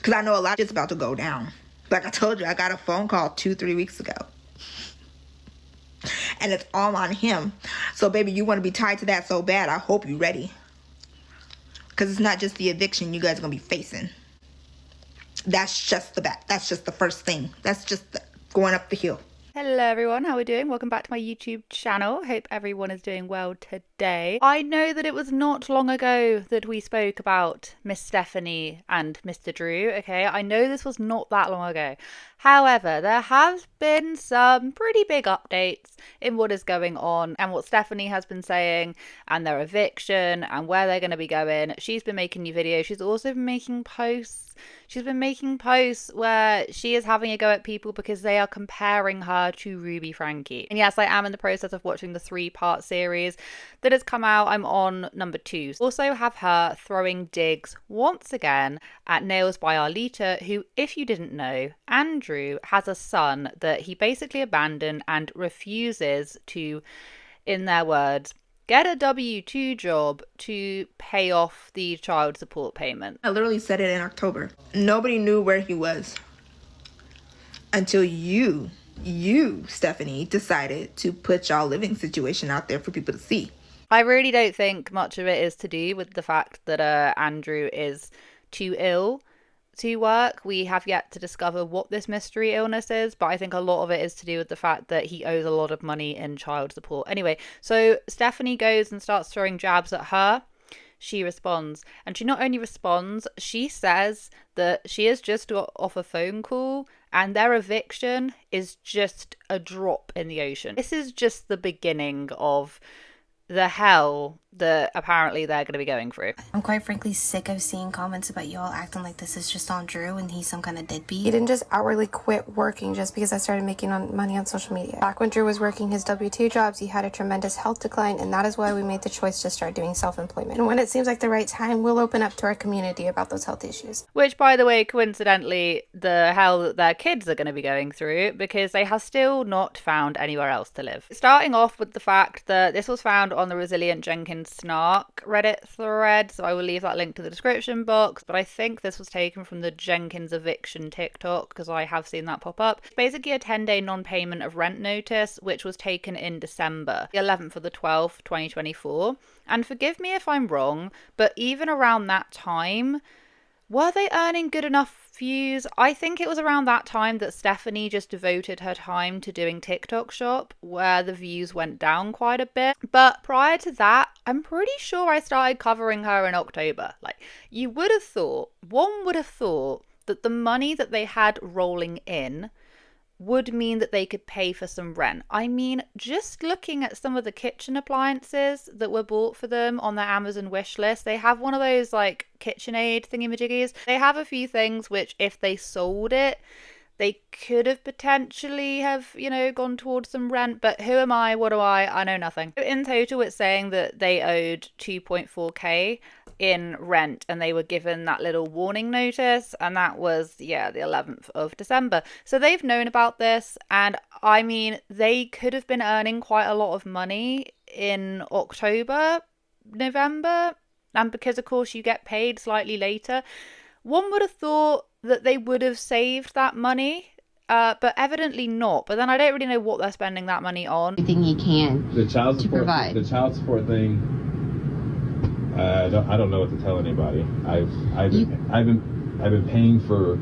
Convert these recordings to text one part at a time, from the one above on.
Because I know a lot is about to go down. Like I told you, I got a phone call 2-3 weeks ago. And it's all on him. So, baby, you want to be tied to that so bad. I hope you're ready. Because it's not just the eviction you guys are going to be facing. That's just the back. That's just the first thing. That's just going up the hill. Hello everyone, how are we doing? Welcome back to my YouTube channel. Hope everyone is doing well today. I know that it was not long ago that we spoke about Miss Stephanie and Mr. Drew, okay? I know this was not that long ago. However, there have been some pretty big updates in what is going on and what Stephanie has been saying and their eviction and where they're going to be going. She's been making new videos. She's also been making posts. She's been making posts where she is having a go at people because they are comparing her to Ruby Frankie. And yes, I am in the process of watching the 3-part series that has come out. I'm on number 2. Also have her throwing digs once again at Nails by Alita, who, if you didn't know, Andrew has a son that he basically abandoned and refuses to, in their words, get a W-2 job to pay off the child support payment. I literally said it in October. Nobody knew where he was until you, Stephanie, decided to put y'all living situation out there for people to see. I really don't think much of it is to do with the fact that Andrew is too ill to work. We have yet to discover what this mystery illness is, but I think a lot of it is to do with the fact that he owes a lot of money in child support. Anyway, so Stephanie goes and starts throwing jabs at her. She responds, and she not only responds, she says that she has just got off a phone call and their eviction is just a drop in the ocean. This is just the beginning of the hell that apparently they're going to be going through. I'm quite frankly sick of seeing comments about y'all acting like this is just on Drew and he's some kind of deadbeat. He didn't just outwardly quit working just because I started making money on social media. Back when Drew was working his W-2 jobs, he had a tremendous health decline, and that is why we made the choice to start doing self-employment. And when it seems like the right time, we'll open up to our community about those health issues. Which, by the way, coincidentally, the hell that their kids are going to be going through, because they have still not found anywhere else to live. Starting off with the fact that this was found on the Resilient Jenkins Snark Reddit thread, so I will leave that link to the description box, but I think this was taken from the Jenkins Eviction TikTok, because I have seen that pop up. It's basically a 10-day non-payment of rent notice, which was taken in December, the 11th of the 12th, 2024. And forgive me if I'm wrong, but even around that time, were they earning good enough views? I think it was around that time that Stephanie just devoted her time to doing TikTok shop, where the views went down quite a bit. But prior to that, I'm pretty sure I started covering her in October. Like, you would have thought, one would have thought that the money that they had rolling in would mean that they could pay for some rent. I mean, just looking at some of the kitchen appliances that were bought for them on their Amazon wish list, they have one of those like KitchenAid thingy-majiggies. They have a few things which, if they sold it, they could have potentially have, gone towards some rent, but who am I? What do I know nothing. In total, it's saying that they owed 2.4k in rent, and they were given that little warning notice, and that was the 11th of December. So they've known about this, and I mean, they could have been earning quite a lot of money in October, November, and because of course you get paid slightly later, one would have thought that they would have saved that money, but evidently not. But then I don't really know what they're spending that money on. Everything he can the child to support, provide. The child support thing, I don't know what to tell anybody. I've been paying for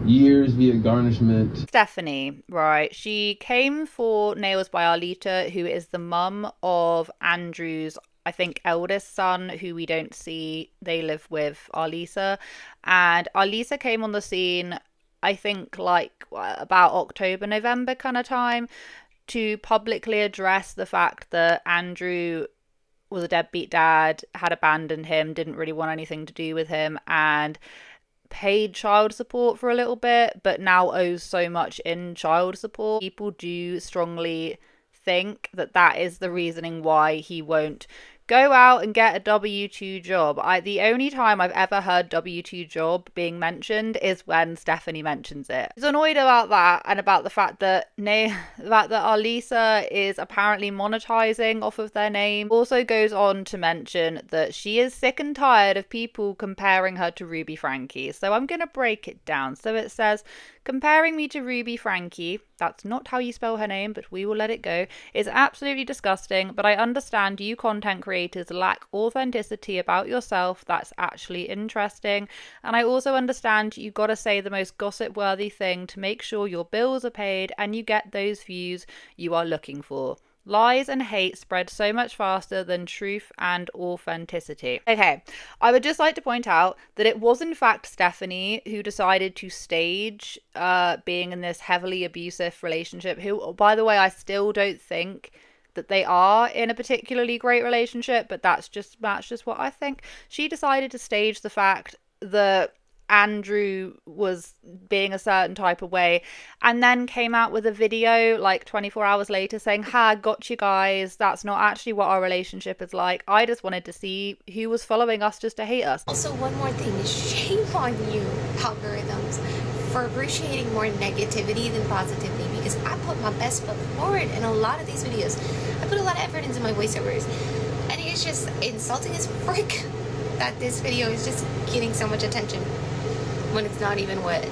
years via garnishment. Stephanie, right? She came for Nails by Alita, who is the mum of Andrew's, I think, eldest son, who we don't see. They live with Alisa, and Alisa came on the scene, I think, like about October, November kind of time, to publicly address the fact that Andrew was a deadbeat dad, had abandoned him, didn't really want anything to do with him, and paid child support for a little bit, but now owes so much in child support. People do strongly think that that is the reasoning why he won't Go out and get a W-2 job. The only time I've ever heard W-2 job being mentioned is when Stephanie mentions it. She's annoyed about that and about the fact that Alita is apparently monetizing off of their name. Also goes on to mention that she is sick and tired of people comparing her to Ruby Frankie. So I'm going to break it down. So it says, comparing me to Ruby Frankie, that's not how you spell her name, but we will let it go, is absolutely disgusting, but I understand you content creators lack authenticity about yourself that's actually interesting, and I also understand you gotta say the most gossip-worthy thing to make sure your bills are paid and you get those views you are looking for. Lies and hate spread so much faster than truth and authenticity. Okay, I would just like to point out that it was in fact Stephanie who decided to stage being in this heavily abusive relationship, who, by the way, I still don't think that they are in a particularly great relationship, but that's just what I think. She decided to stage the fact that Andrew was being a certain type of way, and then came out with a video like 24 hours later saying, ha, got you guys, that's not actually what our relationship is like. I just wanted to see who was following us just to hate us. Also, one more thing is, shame on you, algorithms, for appreciating more negativity than positivity, because I put my best foot forward in a lot of these videos. I put a lot of effort into my voiceovers, and it's just insulting as frick that this video is just getting so much attention when it's not even what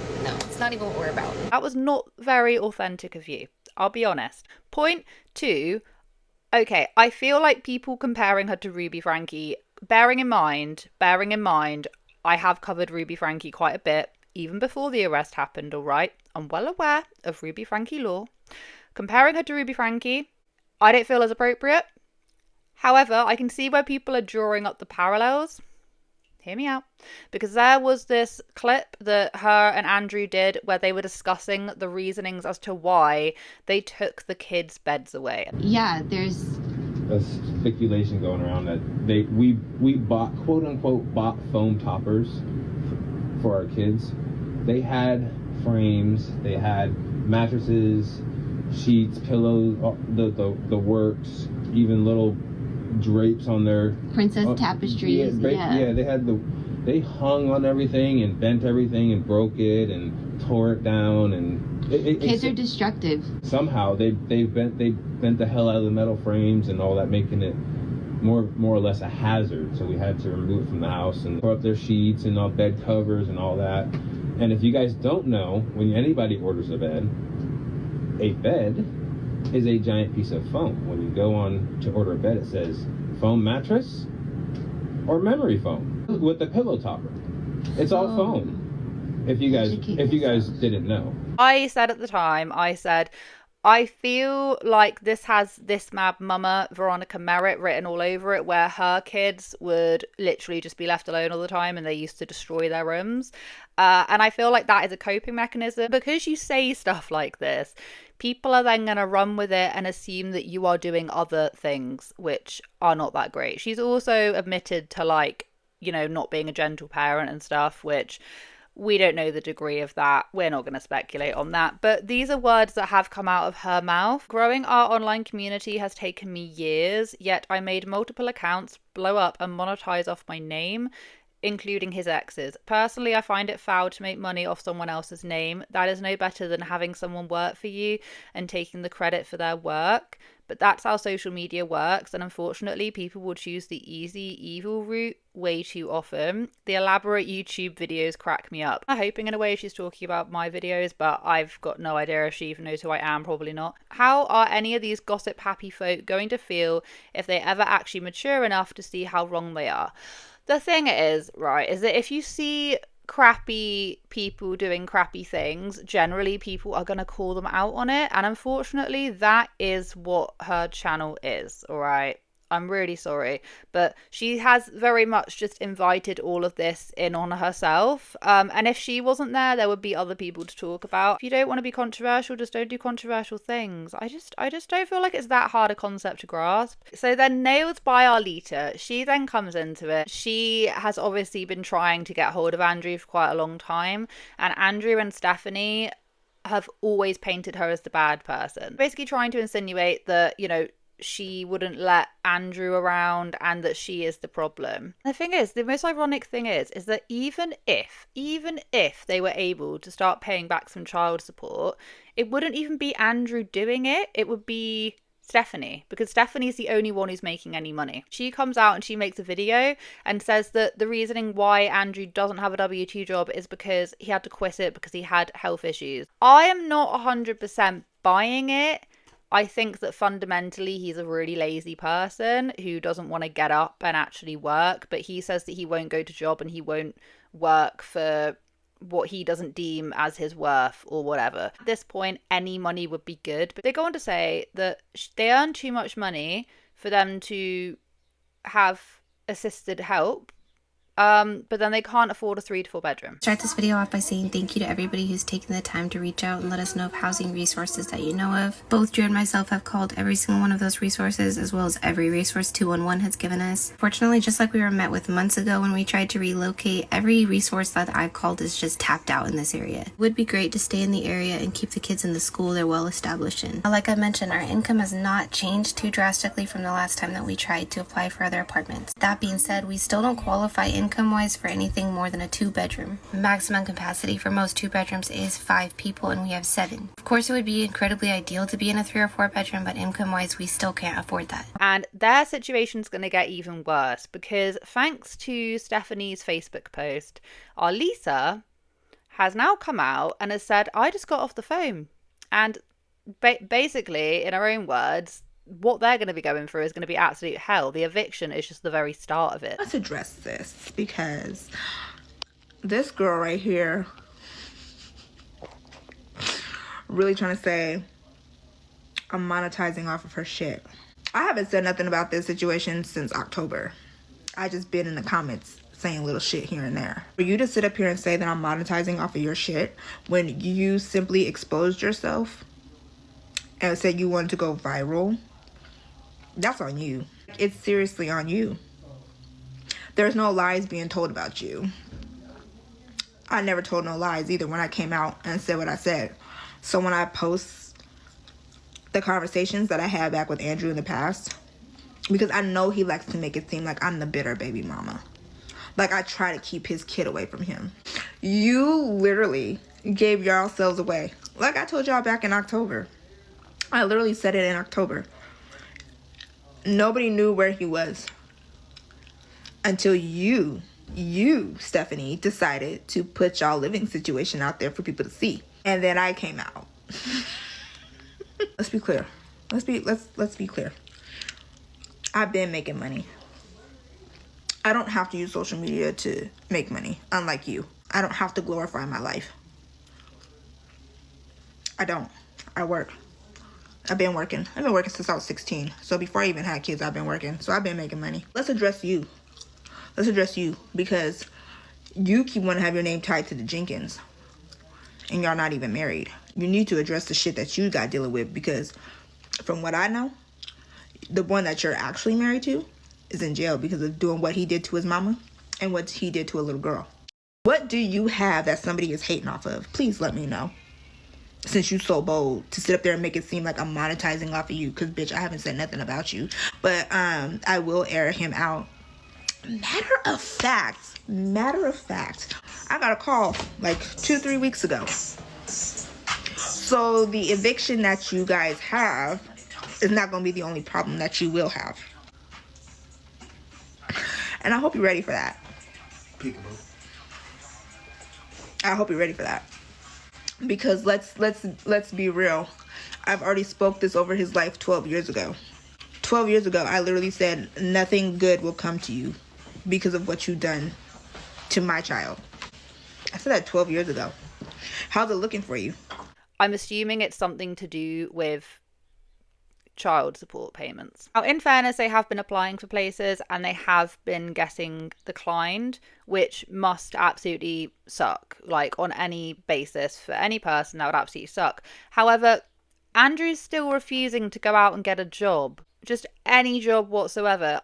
we're about. That was not very authentic of you, I'll be honest. Point 2, okay, I feel like people comparing her to Ruby Frankie, bearing in mind, I have covered Ruby Frankie quite a bit, even before the arrest happened, alright? I'm well aware of Ruby Frankie law. Comparing her to Ruby Frankie, I don't feel as appropriate. However, I can see where people are drawing up the parallels. Hear me out. Because there was this clip that her and Andrew did where they were discussing the reasonings as to why they took the kids' beds away. Yeah, there's a speculation going around that we bought, quote unquote, bought foam toppers for our kids. They had frames, they had mattresses, sheets, pillows, the works, even little drapes on their princess tapestries. Yeah, they hung on everything and bent everything and broke it and tore it down, and kids are destructive. Somehow they bent the hell out of the metal frames and all that, making it more or less a hazard. So we had to remove it from the house and put up their sheets and all bed covers and all that. And if you guys don't know, when anybody orders a bed is a giant piece of foam. When you go on to order a bed, it says foam mattress or memory foam with the pillow topper. It's all foam. If you guys didn't know. I said at the time, I feel like this has this mad mama Veronica Merritt written all over it, where her kids would literally just be left alone all the time and they used to destroy their rooms. And I feel like that is a coping mechanism. Because you say stuff like this, people are then going to run with it and assume that you are doing other things which are not that great. She's also admitted to, like, you know, not being a gentle parent and stuff, which we don't know the degree of that. We're not going to speculate on that. But these are words that have come out of her mouth. Growing our online community has taken me years, yet I made multiple accounts blow up and monetize off my name, including his ex's. Personally, I find it foul to make money off someone else's name. That is no better than having someone work for you and taking the credit for their work. But that's how social media works, and unfortunately people will choose the easy, evil route way too often. The elaborate YouTube videos crack me up. I'm hoping in a way she's talking about my videos, but I've got no idea if she even knows who I am. Probably not. How are any of these gossip happy folk going to feel if they ever actually mature enough to see how wrong they are? The thing is, right, is that if you see crappy people doing crappy things, generally people are going to call them out on it, and unfortunately that is what her channel is. All right, I'm really sorry, but she has very much just invited all of this in on herself, and if she wasn't there would be other people to talk about. If you don't want to be controversial, just don't do controversial things. I just don't feel like it's that hard a concept to grasp. So then, nailed by Alita, she then comes into it. She has obviously been trying to get hold of Andrew for quite a long time, and Andrew and Stephanie have always painted her as the bad person, basically trying to insinuate that, you know, she wouldn't let Andrew around and that she is the problem. The thing is, the most ironic thing is that even if they were able to start paying back some child support, it wouldn't even be Andrew doing it. It would be Stephanie, because Stephanie's the only one who's making any money. She comes out and she makes a video and says that the reasoning why Andrew doesn't have a W-2 job is because he had to quit it because he had health issues. I am not 100% buying it. I think that fundamentally he's a really lazy person who doesn't want to get up and actually work, but he says that he won't go to job and he won't work for what he doesn't deem as his worth or whatever. At this point, any money would be good. But they go on to say that they earn too much money for them to have assisted help. But then they can't afford a 3 to 4 bedroom. Start this video off by saying thank you to everybody who's taken the time to reach out and let us know of housing resources that you know of. Both Drew and myself have called every single one of those resources, as well as every resource 211 has given us. Fortunately, just like we were met with months ago when we tried to relocate, every resource that I've called is just tapped out in this area. It would be great to stay in the area and keep the kids in the school they're well established in. Like I mentioned, our income has not changed too drastically from the last time that we tried to apply for other apartments. That being said, we still don't qualify income-wise for anything more than a 2-bedroom. Maximum capacity for most 2-bedrooms is 5 people, and we have 7. Of course, it would be incredibly ideal to be in a 3 or 4-bedroom, but income-wise, we still can't afford that. And their situation's going to get even worse because thanks to Stephanie's Facebook post, Alita has now come out and has said, I just got off the phone. And basically, in her own words, what they're going to be going through is going to be absolute hell. The eviction is just the very start of it. Let's address this because this girl right here really trying to say I'm monetizing off of her shit. I haven't said nothing about this situation since October. I just been in the comments saying little shit here and there. For you to sit up here and say that I'm monetizing off of your shit when you simply exposed yourself and said you wanted to go viral, that's on you. It's seriously on you. There's no lies being told about you. I never told no lies either when I came out and said what I said. So when I post the conversations that I had back with Andrew in the past, because I know he likes to make it seem like I'm the bitter baby mama. Like I try to keep his kid away from him. You literally gave yourselves away. Like I told y'all back in October. I literally said it in October. Nobody knew where he was until you, Stephanie, decided to put y'all living situation out there for people to see. And then I came out. Let's be clear. Let's be clear. I've been making money. I don't have to use social media to make money, unlike you. I don't have to glorify my life. I don't. I work. I've been working. I've been working since I was 16. So before I even had kids, I've been working. So I've been making money. Let's address you. Let's address you because you keep wanting to have your name tied to the Jenkins and y'all not even married. You need to address the shit that you got dealing with because from what I know, the one that you're actually married to is in jail because of doing what he did to his mama and what he did to a little girl. What do you have that somebody is hating off of? Please let me know. Since you so bold to sit up there and make it seem like I'm monetizing off of you, because bitch, I haven't said nothing about you. But I will air him out. Matter of fact, I got a call like 2-3 weeks ago. So the eviction that you guys have is not going to be the only problem that you will have. And I hope you're ready for that. I hope you're ready for that. Because let's be real. I've already spoke this over his life 12 years ago. 12 years ago, I literally said nothing good will come to you because of what you've done to my child. I said that 12 years ago. How's it looking for you? I'm assuming it's something to do with child support payments. Now, in fairness, they have been applying for places and they have been getting declined, which must absolutely suck. Like, on any basis, for any person, that would absolutely suck. However, Andrew's still refusing to go out and get a job. Just any job whatsoever.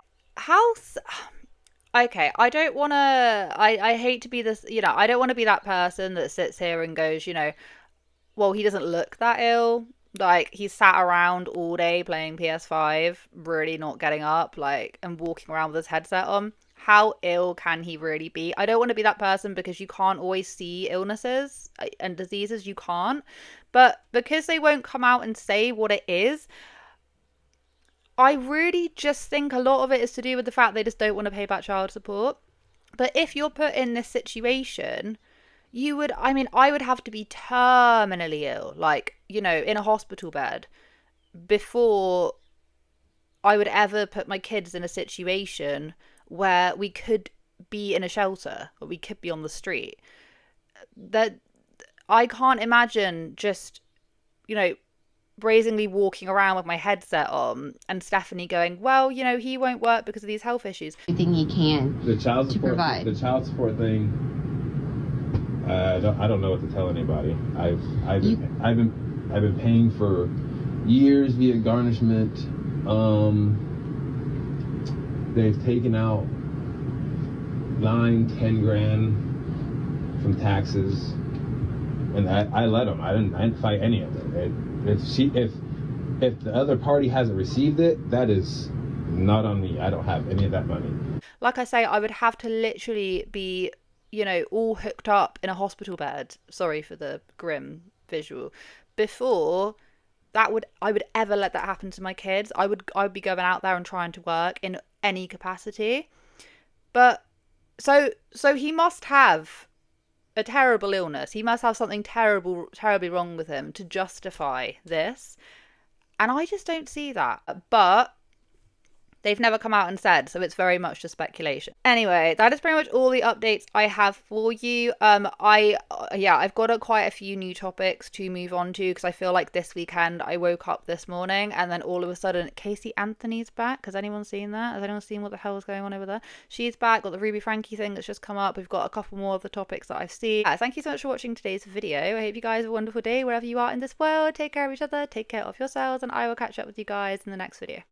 Okay, I don't want to... I hate to be this... I don't want to be that person that sits here and goes, well, he doesn't look that ill. Like, he sat around all day playing PS5, really not getting up, like, and walking around with his headset on. How ill can he really be? I don't want to be that person because you can't always see illnesses and diseases. You can't. But because they won't come out and say what it is, I really just think a lot of it is to do with the fact they just don't want to pay back child support. But if you're put in this situation, I would have to be terminally ill, like, you know, in a hospital bed, before I would ever put my kids in a situation where we could be in a shelter or we could be on the street. That I can't imagine just, you know, brazenly walking around with my headset on and Stephanie going, well, you know, he won't work because of these health issues. Everything he can The child to support, provide. the child support thing. I don't know what to tell anybody. I've been paying for years via garnishment. They've taken out 9-10 grand from taxes, and I let them. I didn't fight any of it. If the other party hasn't received it, that is not on me. I don't have any of that money. Like I say, I would have to literally be, you know, all hooked up in a hospital bed. Sorry for the grim visual. Before I would ever let that happen to my kids. I would be going out there and trying to work in any capacity. But so he must have a terrible illness. He must have something terribly wrong with him to justify this. And I just don't see that. But they've never come out and said, so it's very much just speculation. Anyway, that is pretty much all the updates I have for you. I've got quite a few new topics to move on to because I feel like this weekend I woke up this morning and then all of a sudden Casey Anthony's back. Has anyone seen that? Has anyone seen what the hell is going on over there? She's back. Got the Ruby Frankie thing that's just come up. We've got a couple more of the topics that I've seen. Thank you so much for watching today's video. I hope you guys have a wonderful day wherever you are in this world. Take care of each other. Take care of yourselves, and I will catch up with you guys in the next video.